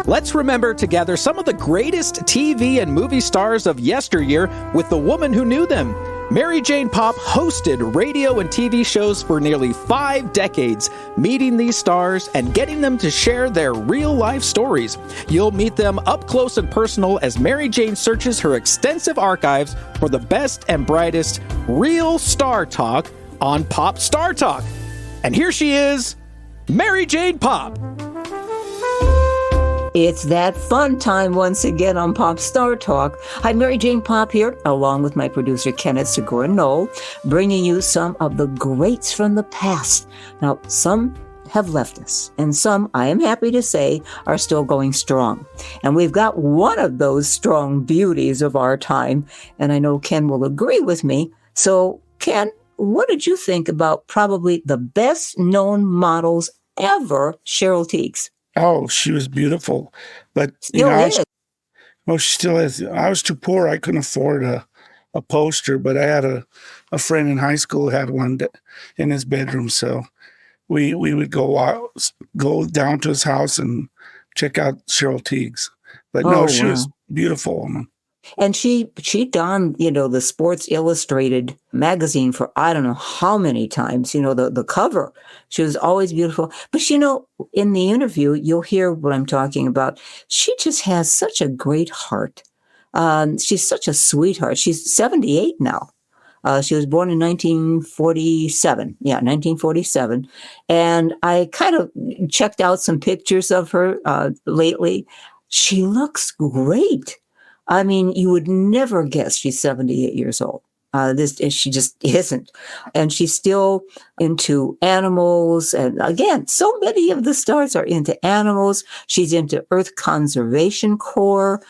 Let's remember together some of the greatest TV and movie stars of yesteryear with the woman who knew them. Mary Jane Popp hosted radio and TV shows for nearly 5 decades, meeting these stars and getting them to share their real-life stories. You'll meet them up close and personal as Mary Jane searches her extensive archives for the best and brightest real star talk on Pop Star Talk. And here she is, Mary Jane Popp. It's that fun time once again on Pop Star Talk. Hi, Mary Jane Popp here, along with my producer Kenneth Segura Knoll, bringing you some of the greats from the past. Now, some have left us, and some, I am happy to say, are still going strong. And we've got one of those strong beauties of our time, and I know Ken will agree with me. So, Ken, what did you think about probably the best-known models ever, Cheryl Tiegs? Oh, she was beautiful, but she still is. I was too poor; I couldn't afford a poster. But I had a friend in high school who had one in his bedroom, so we would go down to his house and check out Cheryl Tiegs. But she was a beautiful woman. And she donned, the Sports Illustrated magazine for I don't know how many times, the cover. She was always beautiful. But, in the interview, you'll hear what I'm talking about. She just has such a great heart. She's such a sweetheart. She's 78 now. She was born in 1947. Yeah, 1947. And I kind of checked out some pictures of her lately. She looks great. I mean, you would never guess she's 78 years old. She just isn't. And she's still into animals. And again, so many of the stars are into animals. She's into Earth Conservation Corps,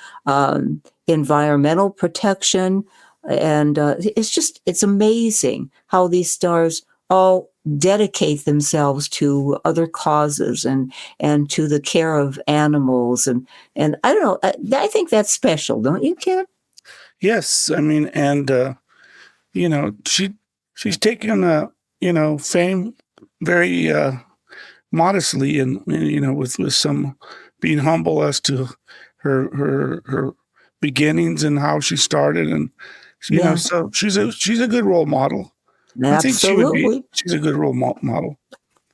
environmental protection. And it's amazing how these stars all dedicate themselves to other causes and to the care of animals. And I don't know, I think that's special, don't you, Ken? Yes. I mean, and, she's taken, fame very modestly and, with some being humble as to her beginnings and how she started. And, so she's a good role model. Absolutely. She's a good role model.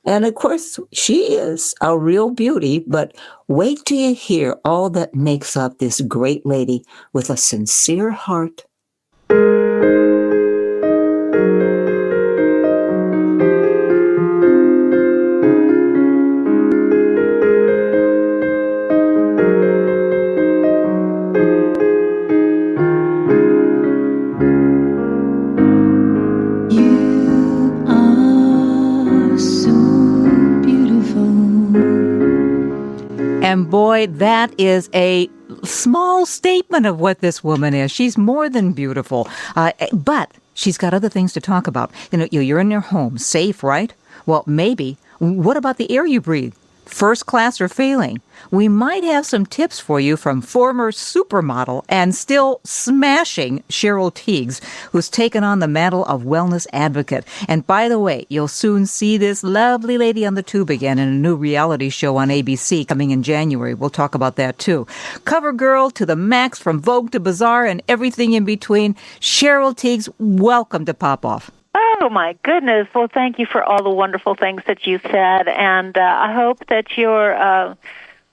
And of course, she is a real beauty, but wait till you hear all that makes up this great lady with a sincere heart. And boy, that is a small statement of what this woman is. She's more than beautiful, but she's got other things to talk about. You're in your home, safe, right? Well, maybe. What about the air you breathe? First class or failing? We might have some tips for you from former supermodel and still smashing Cheryl Tiegs, who's taken on the mantle of wellness advocate. And by the way, you'll soon see this lovely lady on the tube again in a new reality show on ABC coming in January. We'll talk about that too. Cover girl to the max, from Vogue to Bazaar and everything in between. Cheryl Tiegs, welcome to Pop Off. Oh, my goodness. Well, thank you for all the wonderful things that you said. And I hope that your,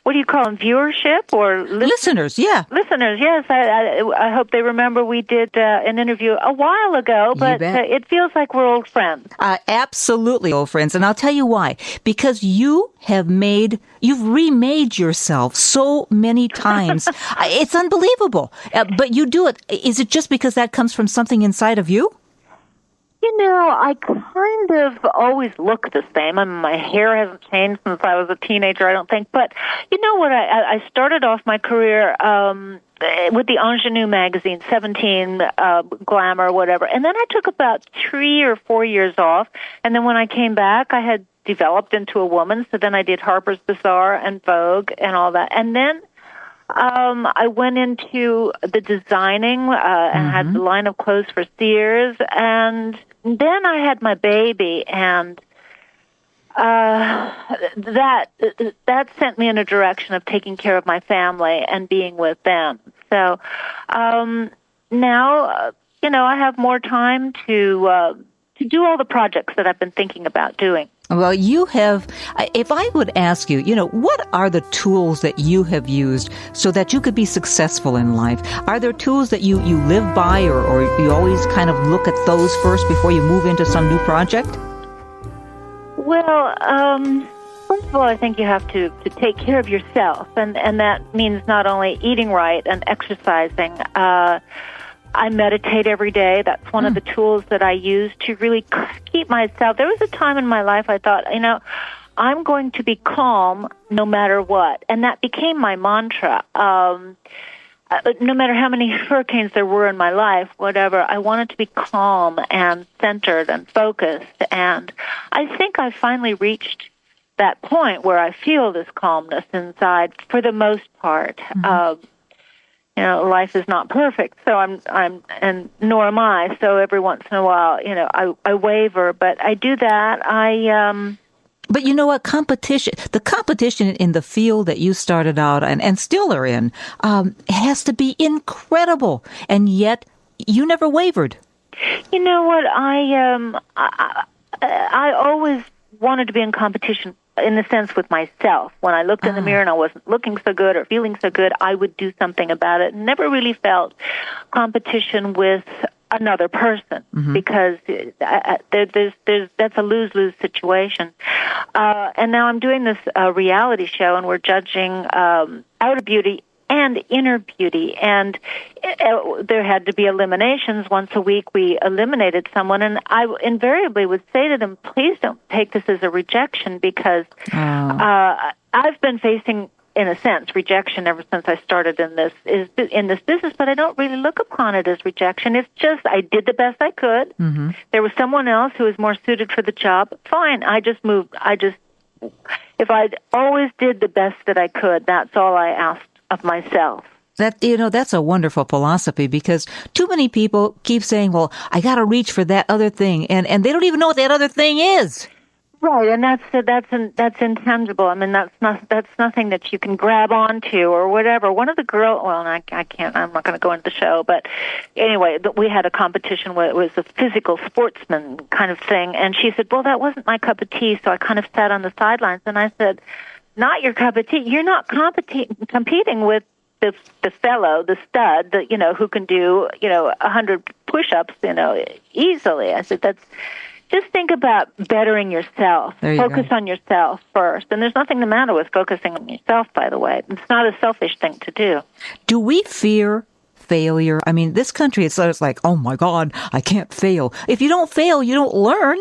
what do you call them, viewership or listeners? Yeah. Listeners, yes. I hope they remember we did an interview a while ago, but it feels like we're old friends. Absolutely old friends. And I'll tell you why. Because you've remade yourself so many times. It's unbelievable. But you do it. Is it just because that comes from something inside of you? I kind of always look the same. I mean, my hair hasn't changed since I was a teenager, I don't think. But you know what? I started off my career with the Ingenue magazine, 17, Glamour, whatever. And then I took about 3 or 4 years off. And then when I came back, I had developed into a woman. So then I did Harper's Bazaar and Vogue and all that. And then I went into the designing and had the line of clothes for Sears. And then I had my baby, and that sent me in a direction of taking care of my family and being with them. So now, I have more time to do all the projects that I've been thinking about doing. Well, you have, if I would ask you, what are the tools that you have used so that you could be successful in life? Are there tools that you live by or you always kind of look at those first before you move into some new project? Well, first of all, I think you have to take care of yourself, and that means not only eating right and exercising. I meditate every day. That's one of the tools that I use to really keep myself. There was a time in my life I thought, I'm going to be calm no matter what. And that became my mantra. No matter how many hurricanes there were in my life, whatever, I wanted to be calm and centered and focused. And I think I finally reached that point where I feel this calmness inside for the most part. Mm-hmm. Life is not perfect, so and nor am I. So every once in a while, I waver, but I do that. But you know what? The competition in the field that you started out and still are in, has to be incredible, and yet you never wavered. You know what? I always wanted to be in competition. In a sense, with myself. When I looked in the mirror and I wasn't looking so good or feeling so good, I would do something about it. Never really felt competition with another person because that's a lose-lose situation. And now I'm doing this reality show, and we're judging outer beauty and inner beauty. And there had to be eliminations. Once a week we eliminated someone, and I invariably would say to them, please don't take this as a rejection, because I've been facing, in a sense, rejection ever since I started in this business, but I don't really look upon it as rejection. It's just I did the best I could. Mm-hmm. There was someone else who was more suited for the job. Fine, I just moved. If I always did the best that I could, that's all I asked of myself. That's a wonderful philosophy, because too many people keep saying, well, I got to reach for that other thing, and they don't even know what that other thing is. Right, and that's intangible. I mean, that's nothing that you can grab onto or whatever. One of the girls, well, I can't. I'm not going to go into the show, but anyway, we had a competition where it was a physical sportsman kind of thing, and she said, well, that wasn't my cup of tea, so I kind of sat on the sidelines, and I said, not your cup of tea. You're not competing with the fellow, the stud, who can do 100 push-ups, easily. I said, just think about bettering yourself. Focus on yourself first. And there's nothing the matter with focusing on yourself, by the way. It's not a selfish thing to do. Do we fear failure? I mean, this country, it's like, oh my God, I can't fail. If you don't fail, you don't learn.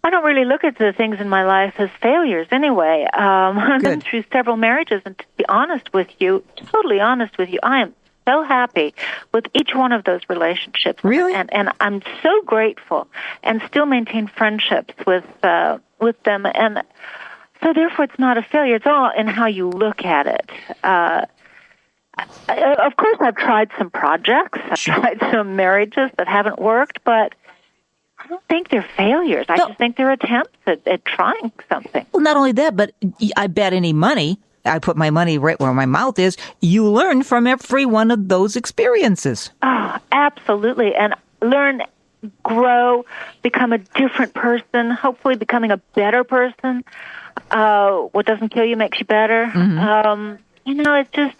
I don't really look at the things in my life as failures anyway. I've been through several marriages, and to be honest with you, totally honest with you, I am so happy with each one of those relationships. Really? And I'm so grateful, and still maintain friendships with them. And so therefore it's not a failure. It's all in how you look at it. Of course, I've tried some projects. I've tried some marriages that haven't worked, but I don't think they're failures. I just think they're attempts at trying something. Well, not only that, but I bet any money, I put my money right where my mouth is, you learn from every one of those experiences. Oh, absolutely. And learn, grow, become a different person, hopefully becoming a better person. What doesn't kill you makes you better. Mm-hmm. It's just...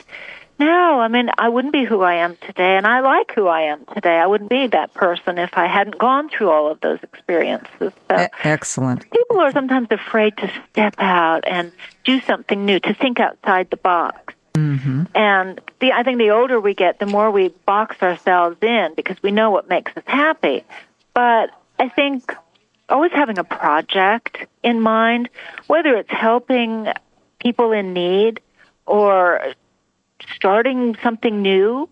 No, I mean, I wouldn't be who I am today, and I like who I am today. I wouldn't be that person if I hadn't gone through all of those experiences. So excellent. People are sometimes afraid to step out and do something new, to think outside the box. Mm-hmm. And I think the older we get, the more we box ourselves in, because we know what makes us happy. But I think always having a project in mind, whether it's helping people in need or starting something new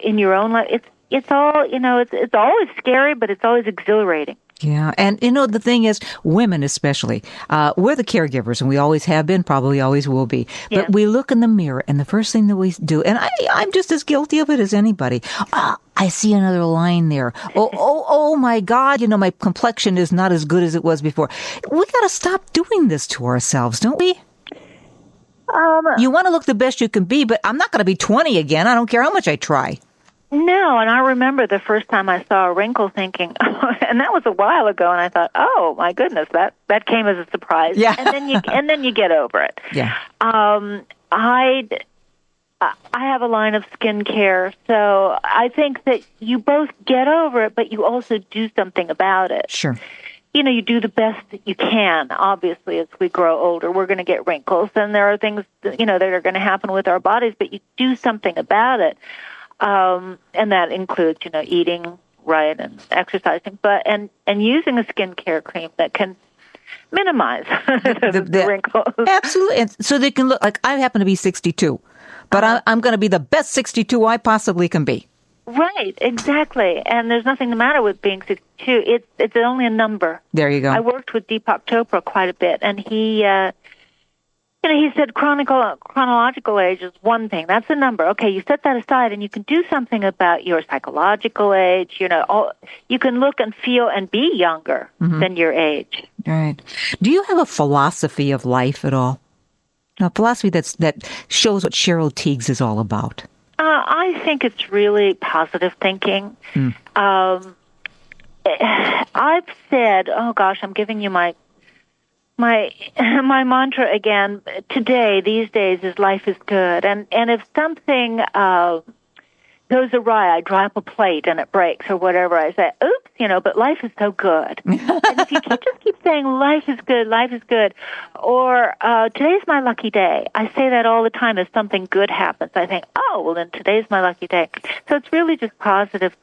in your own life, it's all, it's always scary, but it's always exhilarating. Yeah. And, the thing is, women especially, we're the caregivers, and we always have been, probably always will be. But Yeah. we look in the mirror, and the first thing that we do, and I'm just as guilty of it as anybody. I see another line there. Oh my God. My complexion is not as good as it was before. We got to stop doing this to ourselves, don't we? You want to look the best you can be, but I'm not going to be 20 again. I don't care how much I try. No, and I remember the first time I saw a wrinkle thinking, and that was a while ago, and I thought, oh my goodness, that came as a surprise. Yeah. and then you get over it. Yeah. I have a line of skincare, so I think that you both get over it, but you also do something about it. Sure. You do the best that you can. Obviously, as we grow older, we're going to get wrinkles, and there are things that are going to happen with our bodies, but you do something about it. And that includes, eating right and exercising, and using a skincare cream that can minimize the wrinkles. Absolutely. And so they can look like, I happen to be 62, but I'm going to be the best 62 I possibly can be. Right, exactly. And there's nothing the matter with being 62. It's only a number. There you go. I worked with Deepak Chopra quite a bit, and he said chronological age is one thing. That's a number. Okay, you set that aside, and you can do something about your psychological age. You can look and feel and be younger than your age. Right. Do you have a philosophy of life at all? A philosophy that shows what Cheryl Tiegs is all about? I think it's really positive thinking. I've said, oh gosh, I'm giving you my mantra again today, these days, is life is good. And if something goes awry, I drop a plate and it breaks or whatever, I say, oops, but life is so good. And if you just keep saying life is good, or today's my lucky day, I say that all the time. If something good happens, I think, oh, well, then today's my lucky day. So it's really just positive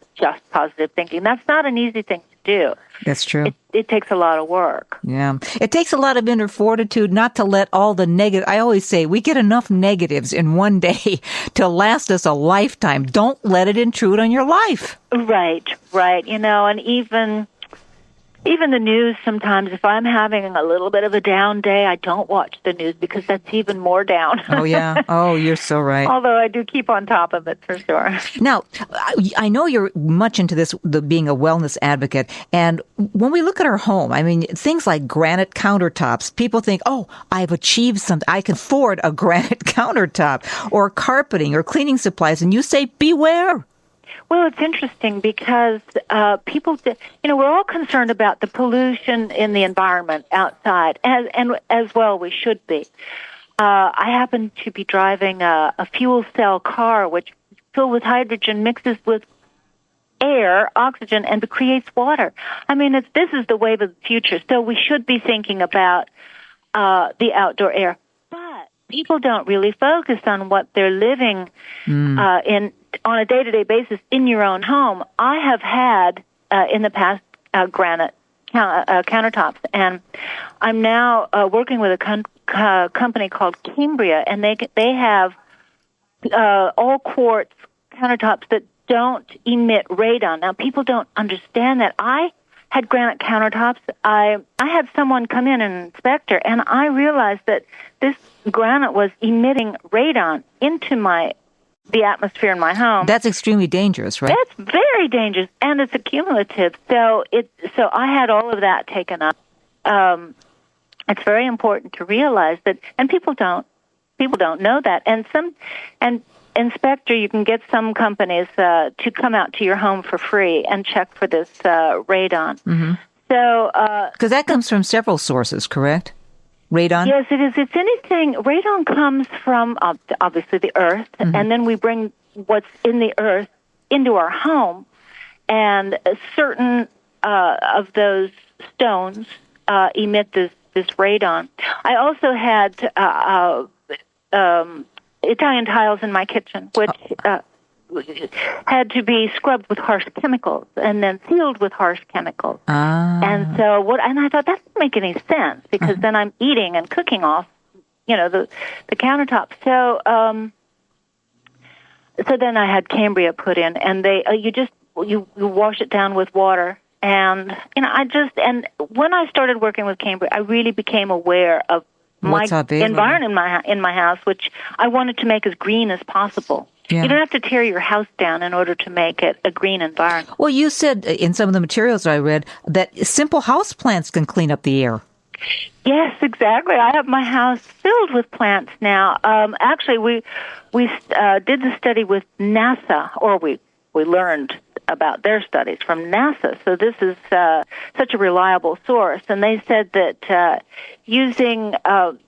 thinking. That's not an easy thing to do. That's true. It takes a lot of work. Yeah. It takes a lot of inner fortitude not to let all the negative. I always say we get enough negatives in one day to last us a lifetime. Don't let it intrude on your life. Right. And even the news sometimes, if I'm having a little bit of a down day, I don't watch the news because that's even more down. Oh, yeah. Oh, you're so right. Although I do keep on top of it for sure. Now, I know you're much into this, being a wellness advocate. And when we look at our home, I mean, things like granite countertops, people think, oh, I've achieved something. I can afford a granite countertop, or carpeting or cleaning supplies. And you say, beware. Well, it's interesting because people, we're all concerned about the pollution in the environment outside, and as well we should be. I happen to be driving a fuel cell car, which is filled with hydrogen, mixes with air, oxygen, and creates water. I mean, this is the wave of the future, so we should be thinking about the outdoor air. But people don't really focus on what they're living in on a day-to-day basis in your own home. I have had in the past granite countertops, and I'm now working with a company called Cambria, and they have all quartz countertops that don't emit radon. Now, people don't understand that. I had granite countertops. I had someone come in, an inspector, and I realized that this granite was emitting radon into the atmosphere in my home. That's extremely dangerous, right? That's very dangerous, and it's accumulative. So I had all of that taken up. It's very important to realize that, and people don't know that. And inspector, you can get some companies to come out to your home for free and check for this radon. Mm-hmm. So because that comes from several sources, correct? Radon? Yes, it is. It's anything. Radon comes from, obviously, the earth, and then we bring what's in the earth into our home, and certain of those stones emit this radon. I also had Italian tiles in my kitchen, which had to be scrubbed with harsh chemicals and then sealed with harsh chemicals. And I thought that doesn't make any sense because then I'm eating and cooking off, the countertop. So then I had Cambria put in, and you wash it down with water And, and when I started working with Cambria, I really became aware of my environment in my house, which I wanted to make as green as possible. Yeah. You don't have to tear your house down in order to make it a green environment. Well, you said in some of the materials I read that simple houseplants can clean up the air. Yes, exactly. I have my house filled with plants now. Actually, we did the study with NASA, or we learned about their studies from NASA. So this is such a reliable source. And they said that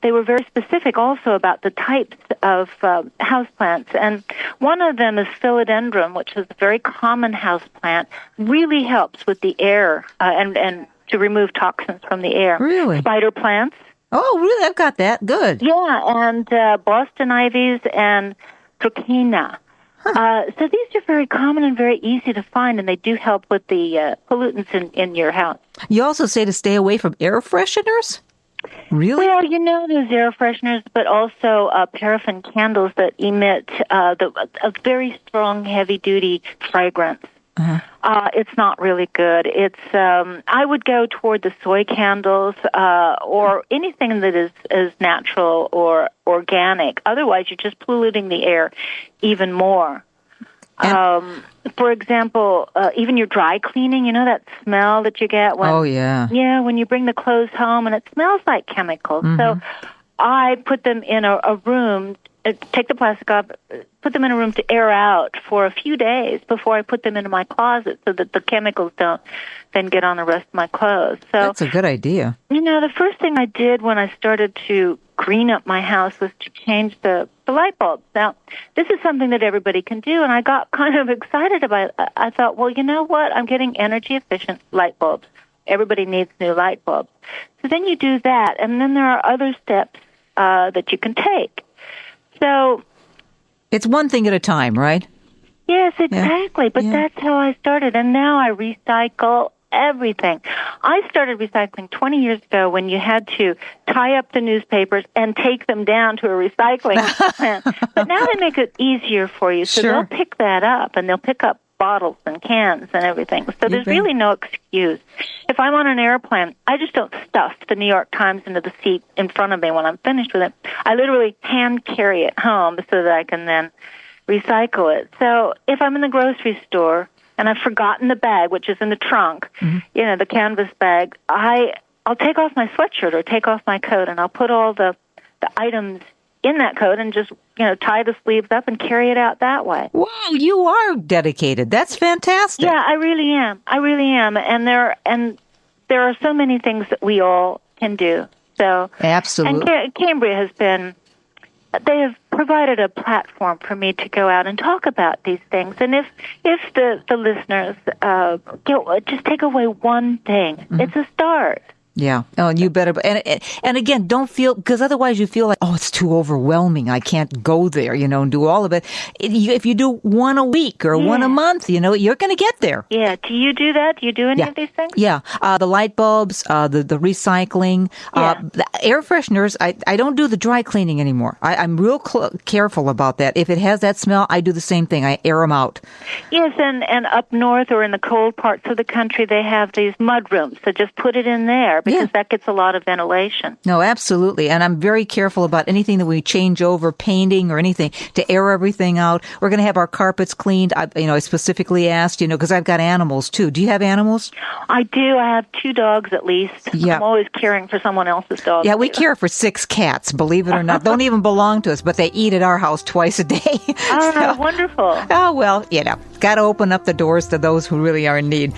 they were very specific also about the types of houseplants. And one of them is philodendron, which is a very common houseplant, really helps with the air and to remove toxins from the air. Really? Spider plants. Oh, really? I've got that. Good. Yeah, and Boston ivies and trichina. So these are very common and very easy to find, and they do help with the pollutants in your house. You also say to stay away from air fresheners? Really? Well, those air fresheners, but also paraffin candles that emit a very strong, heavy-duty fragrance. Uh-huh. It's not really good. It's I would go toward the soy candles or anything that is natural or organic. Otherwise, you're just polluting the air even more. For example, even your dry cleaning, that smell that you get when when you bring the clothes home and it smells like chemicals. Mm-hmm. So I put them in a room. Take the plastic off, put them in a room to air out for a few days before I put them into my closet so that the chemicals don't then get on the rest of my clothes. So that's a good idea. The first thing I did when I started to green up my house was to change the light bulbs. Now, this is something that everybody can do, and I got kind of excited about it. I thought, well, you know what? I'm getting energy-efficient light bulbs. Everybody needs new light bulbs. So then you do that, and then there are other steps that you can take. So it's one thing at a time, right? Yes, exactly. Yeah. But that's how I started. And now I recycle everything. I started recycling 20 years ago when you had to tie up the newspapers and take them down to a recycling plant. But now they make it easier for you. So they'll pick that up, and they'll pick up bottles and cans and everything. So there's really no excuse. If I'm on an airplane, I just don't stuff the New York Times into the seat in front of me when I'm finished with it. I literally hand carry it home so that I can then recycle it. So if I'm in the grocery store and I've forgotten the bag, which is in the trunk, the canvas bag, I'll take off my sweatshirt or take off my coat, and I'll put all the items in that coat and just tie the sleeves up and carry it out that way. Wow, you are dedicated. That's fantastic. Yeah, I really am. And there are so many things that we all can do. So absolutely. And Cambria they have provided a platform for me to go out and talk about these things. And if the listeners just take away one thing, it's a start. Yeah. Oh, and you better. And again, don't feel, because otherwise you feel like, oh, it's too overwhelming. I can't go there, and do all of it. If you do one a week or one a month, you're going to get there. Yeah. Do you do that? Do you do any of these things? Yeah. The light bulbs, the recycling, the air fresheners. I don't do the dry cleaning anymore. I'm real careful about that. If it has that smell, I do the same thing. I air them out. Yes. And up north or in the cold parts of the country, they have these mud rooms. So just put it in there, because that gets a lot of ventilation. No, absolutely. And I'm very careful about anything that we change over, painting or anything, to air everything out. We're going to have our carpets cleaned. I specifically asked, because I've got animals too. Do you have animals? I do. I have 2 dogs at least. Yeah. I'm always caring for someone else's dog. Yeah, we care for 6 cats, believe it or not. Don't even belong to us, but they eat at our house twice a day. Oh, wonderful. Oh, well, got to open up the doors to those who really are in need.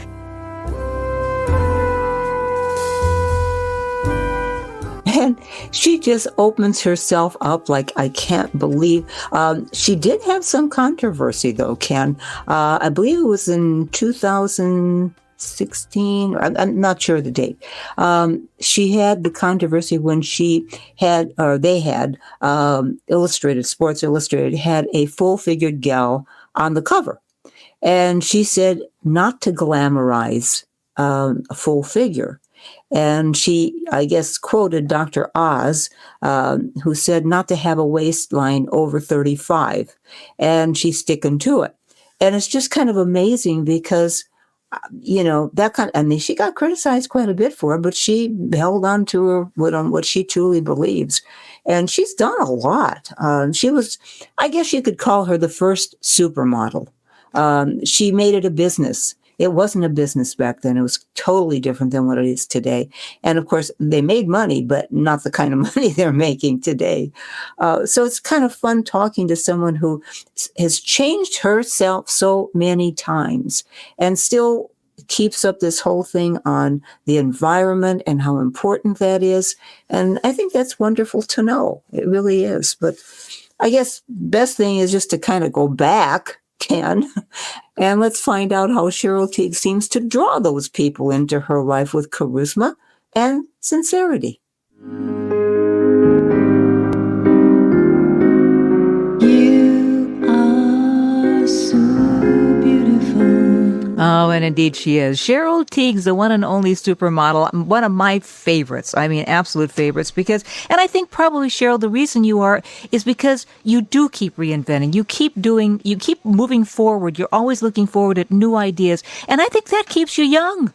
And she just opens herself up like I can't believe. She did have some controversy, though, Ken. I believe it was in 2016. I'm not sure the date. She had the controversy when Sports Illustrated had a full-figured gal on the cover. And she said not to glamorize a full figure. And she, I guess, quoted Dr. Oz, who said not to have a waistline over 35. And she's sticking to it. And it's just kind of amazing because that kind. I mean, she got criticized quite a bit for it, but she held on to what she truly believes, and she's done a lot. She was, I guess, you could call her the first supermodel. She made it a business. It wasn't a business back then. It was totally different than what it is today. And of course, they made money, but not the kind of money they're making today. So it's kind of fun talking to someone who has changed herself so many times and still keeps up this whole thing on the environment and how important that is. And I think that's wonderful to know. It really is. But I guess best thing is just to kind of go back, Ken, and let's find out how Cheryl Tiegs seems to draw those people into her life with charisma and sincerity. You are so beautiful. Oh, and indeed she is. Cheryl Tiegs, the one and only supermodel, one of my favorites. I mean, absolute favorites. And I think probably, Cheryl, the reason you are is because you do keep reinventing. You keep moving forward. You're always looking forward at new ideas. And I think that keeps you young.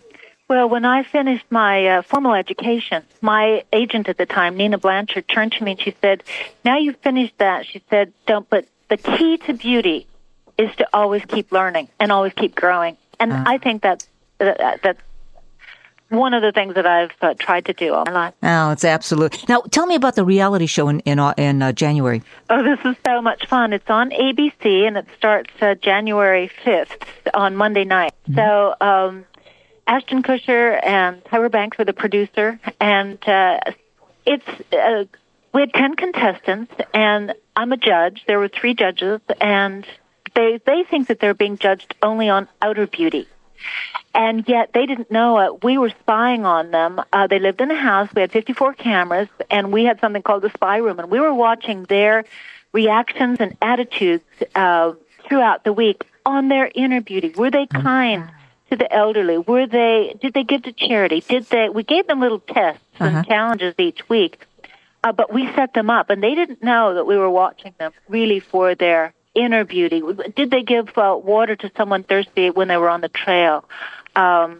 Well, when I finished my formal education, my agent at the time, Nina Blanchard, turned to me and she said, "Now you've finished that," she said, but the key to beauty is to always keep learning and always keep growing. And I think that's one of the things that I've tried to do all my life. Oh, it's absolute. Now, tell me about the reality show in January. Oh, this is so much fun. It's on ABC, and it starts January 5th on Monday night. Mm-hmm. So Ashton Kutcher and Tyra Banks were the producer, and we had 10 contestants, and I'm a judge. There were 3 judges, and they think that they're being judged only on outer beauty. And yet they didn't know it. We were spying on them. They lived in a house. We had 54 cameras, and we had something called the spy room. And we were watching their reactions and attitudes throughout the week on their inner beauty. Were they kind to the elderly? Did they give to charity? We gave them little tests and challenges each week, but we set them up, and they didn't know that we were watching them really for their inner beauty. Did they give water to someone thirsty when they were on the trail? I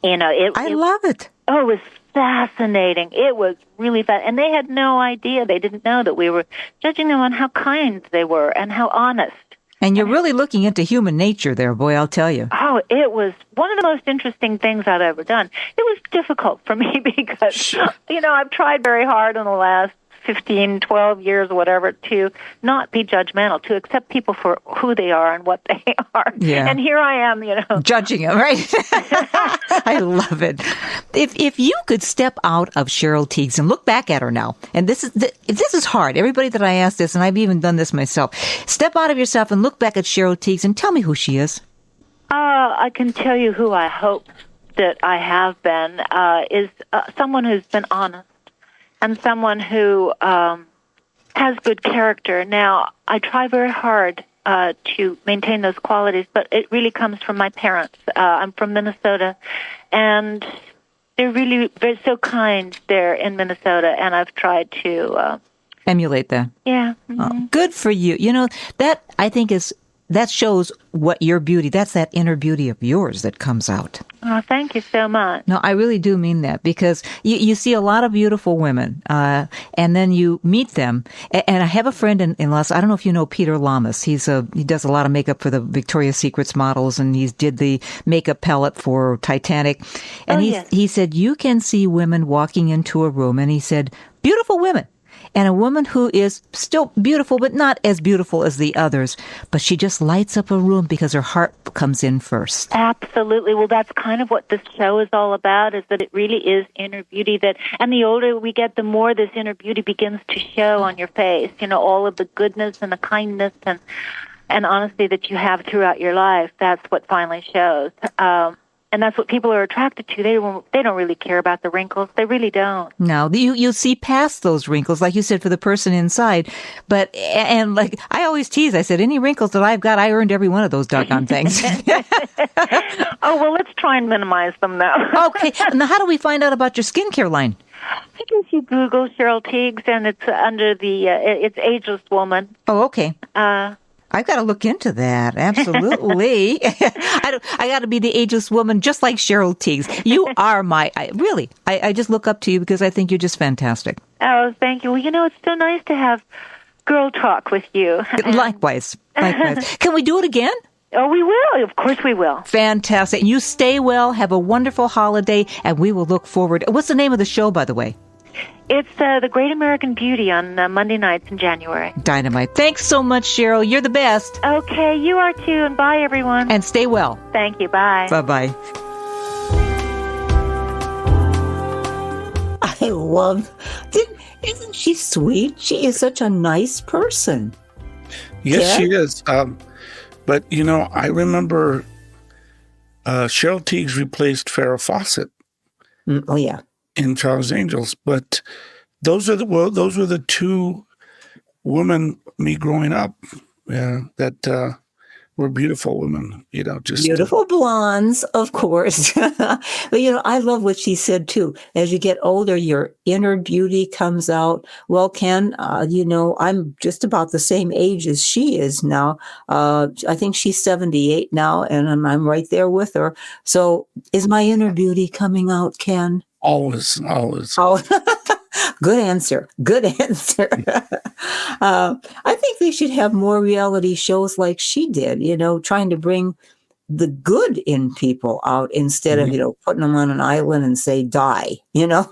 love it. Oh, it was fascinating. It was really fun. And they had no idea. They didn't know that we were judging them on how kind they were and how honest. And you're really looking into human nature there, boy, I'll tell you. Oh, it was one of the most interesting things I've ever done. It was difficult for me because, I've tried very hard in the last 15, 12 years or whatever to not be judgmental, to accept people for who they are and what they are. Yeah. And here I am, judging them, right? I love it. If you could step out of Cheryl Tiegs and look back at her now, and this is hard. Everybody that I ask this, and I've even done this myself, step out of yourself and look back at Cheryl Tiegs and tell me who she is. I can tell you who I hope that I have been is someone who's been honest. And someone who has good character. Now, I try very hard to maintain those qualities, but it really comes from my parents. I'm from Minnesota, and they're so kind there in Minnesota, and I've tried to emulate that. Yeah. Mm-hmm. Oh, good for you. That I think that shows what your beauty, that's that inner beauty of yours that comes out. Oh, thank you so much. No, I really do mean that, because you see a lot of beautiful women, and then you meet them. And I have a friend in Los, I don't know if you know Peter Lamas. He does a lot of makeup for the Victoria's Secrets models, and he did the makeup palette for Titanic. And he said, you can see women walking into a room, and he said, beautiful women. And a woman who is still beautiful, but not as beautiful as the others, but she just lights up a room because her heart comes in first. Absolutely. Well, that's kind of what this show is all about, is that it really is inner beauty. And the older we get, the more this inner beauty begins to show on your face. All of the goodness and the kindness and honesty that you have throughout your life. That's what finally shows. And that's what people are attracted to. They don't really care about the wrinkles. They really don't. No, you see past those wrinkles, like you said, for the person inside. And like I always tease, I said, any wrinkles that I've got, I earned every one of those doggone things. Oh, well, let's try and minimize them now. Okay. Now, how do we find out about your skincare line? I think if you Google Cheryl Tiegs, and it's under it's Ageless Woman. Oh, okay. I've got to look into that. Absolutely. I got to be the ageless woman, just like Cheryl Tiegs. You are I just look up to you because I think you're just fantastic. Oh, thank you. Well, it's so nice to have girl talk with you. Likewise. Can we do it again? Oh, we will. Of course we will. Fantastic. You stay well. Have a wonderful holiday, and we will look forward. What's the name of the show, by the way? It's The Great American Beauty on Monday nights in January. Dynamite. Thanks so much, Cheryl. You're the best. Okay, you are too, and bye, everyone. And stay well. Thank you. Bye. Bye-bye. I love... Isn't she sweet? She is such a nice person. Yes, she is. But, I remember Cheryl Tiegs replaced Farrah Fawcett. Oh, yeah. In Charlie's Angels. But those were the two women, me growing up, that were beautiful women, just beautiful blondes, of course. But, I love what she said, too. As you get older, your inner beauty comes out. Well, Ken, I'm just about the same age as she is now. I think she's 78 now, and I'm right there with her. So is my inner beauty coming out, Ken? Always. Oh, good answer. I think they should have more reality shows like she did, trying to bring the good in people out instead of, putting them on an island and say, die, you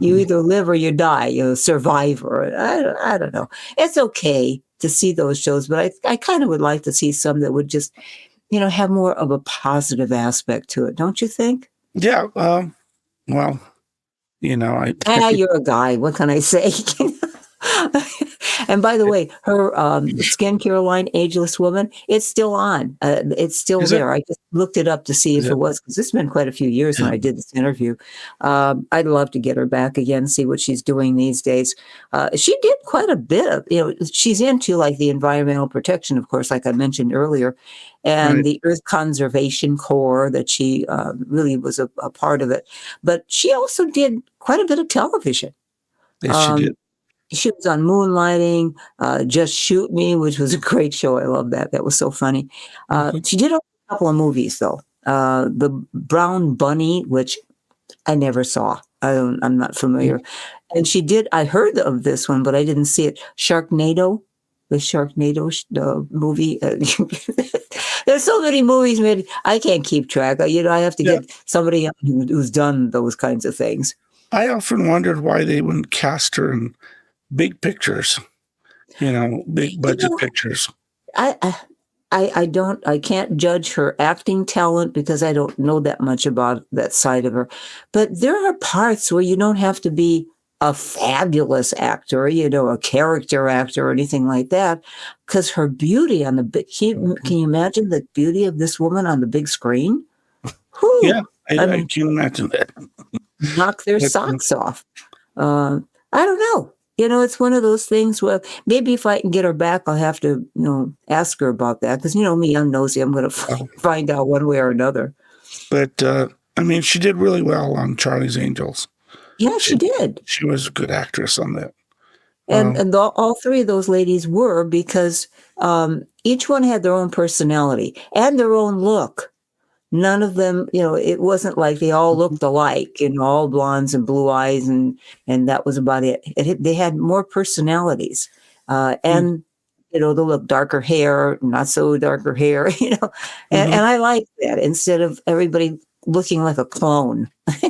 either live or you die, survivor. I don't know. It's okay to see those shows, but I kind of would like to see some that would just, have more of a positive aspect to it. Don't you think? Yeah. Well, you're a guy. What can I say? And by the way, her skincare line, Ageless Woman, it's still on. It's still there. I just looked it up to see if it was, because it's been quite a few years when I did this interview. I'd love to get her back again, see what she's doing these days. She did quite a bit of, she's into like the environmental protection, of course, like I mentioned earlier, and the Earth Conservation Corps, that she really was a part of it. But she also did quite a bit of television. Yes, she did. She was on Moonlighting, Just Shoot Me, which was a great show. I love that. That was so funny. She did a couple of movies, though. The Brown Bunny, which I never saw. I'm not familiar. And she did, I heard of this one, but I didn't see it. Sharknado, the Sharknado movie. There's so many movies made. I can't keep track. I have to get somebody who's done those kinds of things. I often wondered why they wouldn't cast her in big pictures, big budget pictures. I can't judge her acting talent because I don't know that much about that side of her. But there are parts where you don't have to be a fabulous actor, a character actor or anything like that, because her beauty on the big, can you imagine the beauty of this woman on the big screen? Whew. Yeah, I can imagine that. Knock their socks off. I don't know. It's one of those things where maybe if I can get her back, I'll have to, ask her about that. Because, me, I'm nosy. I'm going to find out one way or another. But, she did really well on Charlie's Angels. Yeah, she did. She was a good actress on that. And all three of those ladies were, because each one had their own personality and their own look. None of them, it wasn't like they all looked alike, all blondes and blue eyes, and that was about it. They had more personalities, and they look darker hair, not so darker hair, and I like that instead of everybody looking like a clone. I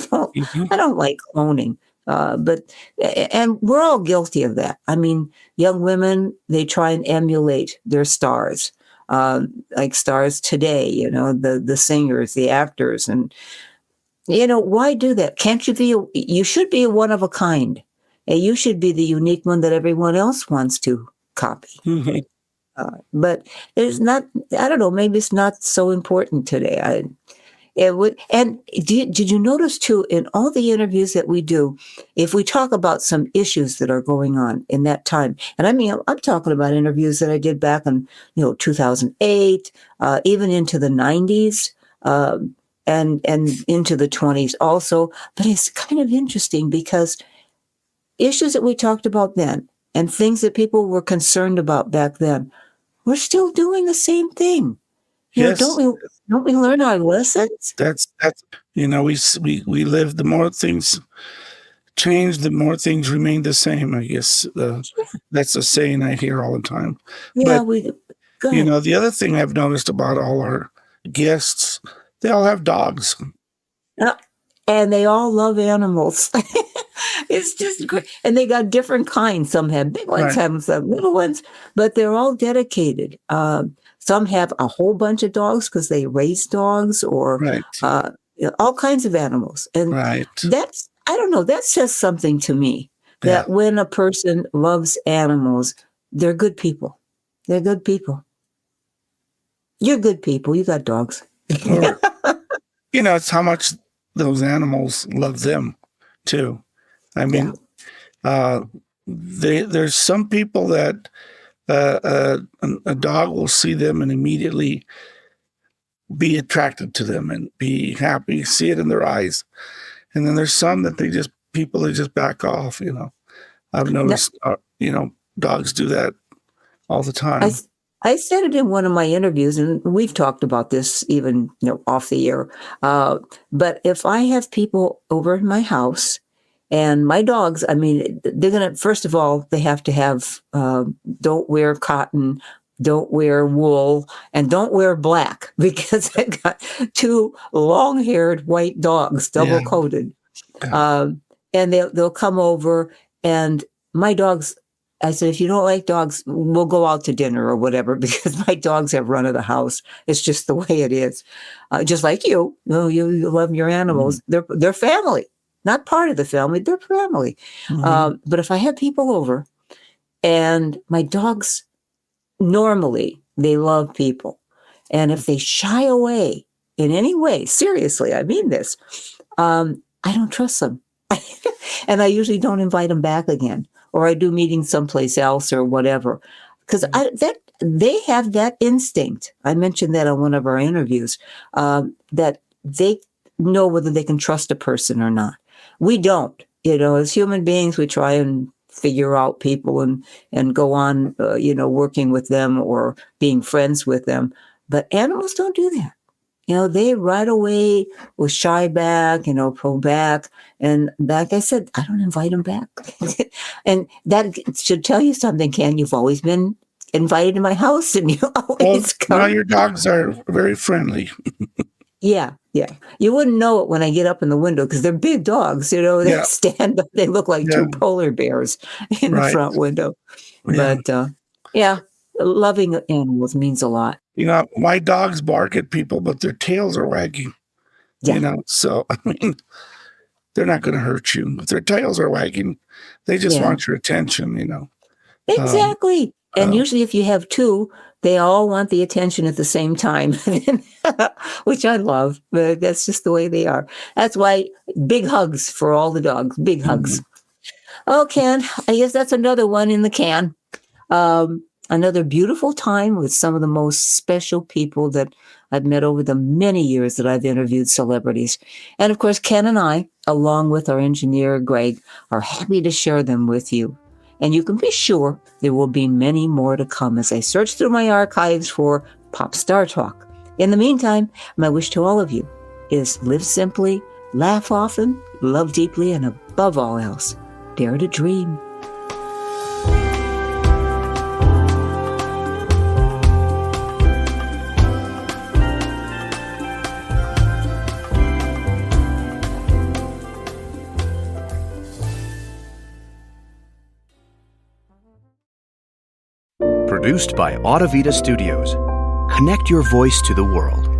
don't like cloning, and we're all guilty of that. Young women, they try and emulate their stars. Like stars today, the singers, the actors, and why do that? Can't you be? You should be one of a kind, and you should be the unique one that everyone else wants to copy. But there's not. I don't know. Maybe it's not so important today. It would. And did you notice too, in all the interviews that we do, if we talk about some issues that are going on in that time, and I'm talking about interviews that I did back in 2008, even into the 90s, and into the 20s also. But it's kind of interesting because issues that we talked about then and things that people were concerned about back then we're still doing the same thing. Yes. Don't we learn our lessons? That's we live. The more things change, the more things remain the same. I guess that's a saying I hear all the time. Yeah, but go ahead. The other thing I've noticed about all our guests, they all have dogs. And they all love animals. It's just great. And they got different kinds. Some have big ones, some little ones, but they're all dedicated. Some have a whole bunch of dogs because they raise dogs, or all kinds of animals. And that's, I don't know, that says something to me, that when a person loves animals, they're good people. They're good people. You're good people. You got dogs. It's how much those animals love them too. I mean, there's some people that a dog will see them and immediately be attracted to them and be happy, see it in their eyes. And then there's some that people just back off, I've noticed, dogs do that all the time. I said it in one of my interviews, and we've talked about this even off the air. But if I have people over in my house, and my dogs, I mean, they're gonna, first of all, they have to have, don't wear cotton, don't wear wool, and don't wear black, because I've got 2 long-haired white dogs, double-coated. And they'll come over, and my dogs, I said, if you don't like dogs, we'll go out to dinner or whatever, because my dogs have run of the house. It's just the way it is. Just like you you love your animals. Mm-hmm. They're family, not part of the family. They're family. Mm-hmm. But if I have people over, and my dogs, normally they love people, and if they shy away in any way, seriously, I mean this, I don't trust them. And I usually don't invite them back again. Or I do meetings someplace else or whatever, because they have that instinct. I mentioned that on one of our interviews, that they know whether they can trust a person or not. We don't. As human beings, we try and figure out people and go on, working with them or being friends with them. But animals don't do that. They right away will shy back, pull back. And like I said, I don't invite them back. And that should tell you something, Ken. You've always been invited to my house, and you always come. Now your dogs are very friendly. Yeah. You wouldn't know it when I get up in the window, because they're big dogs. They stand up. They look like 2 polar bears in the front window. Yeah. But loving animals means a lot. My dogs bark at people, but their tails are wagging. So I mean, they're not going to hurt you. If their tails are wagging, they just want your attention. Exactly. And usually, if you have 2, they all want the attention at the same time, which I love. But that's just the way they are. That's why big hugs for all the dogs. Big hugs. Oh, Ken, I guess that's another one in the can. Another beautiful time with some of the most special people that I've met over the many years that I've interviewed celebrities. And of course, Ken and I, along with our engineer, Greg, are happy to share them with you. And you can be sure there will be many more to come as I search through my archives for Pop Star Talk. In the meantime, my wish to all of you is live simply, laugh often, love deeply, and above all else, dare to dream. Produced by Audavita Studios. Connect your voice to the world.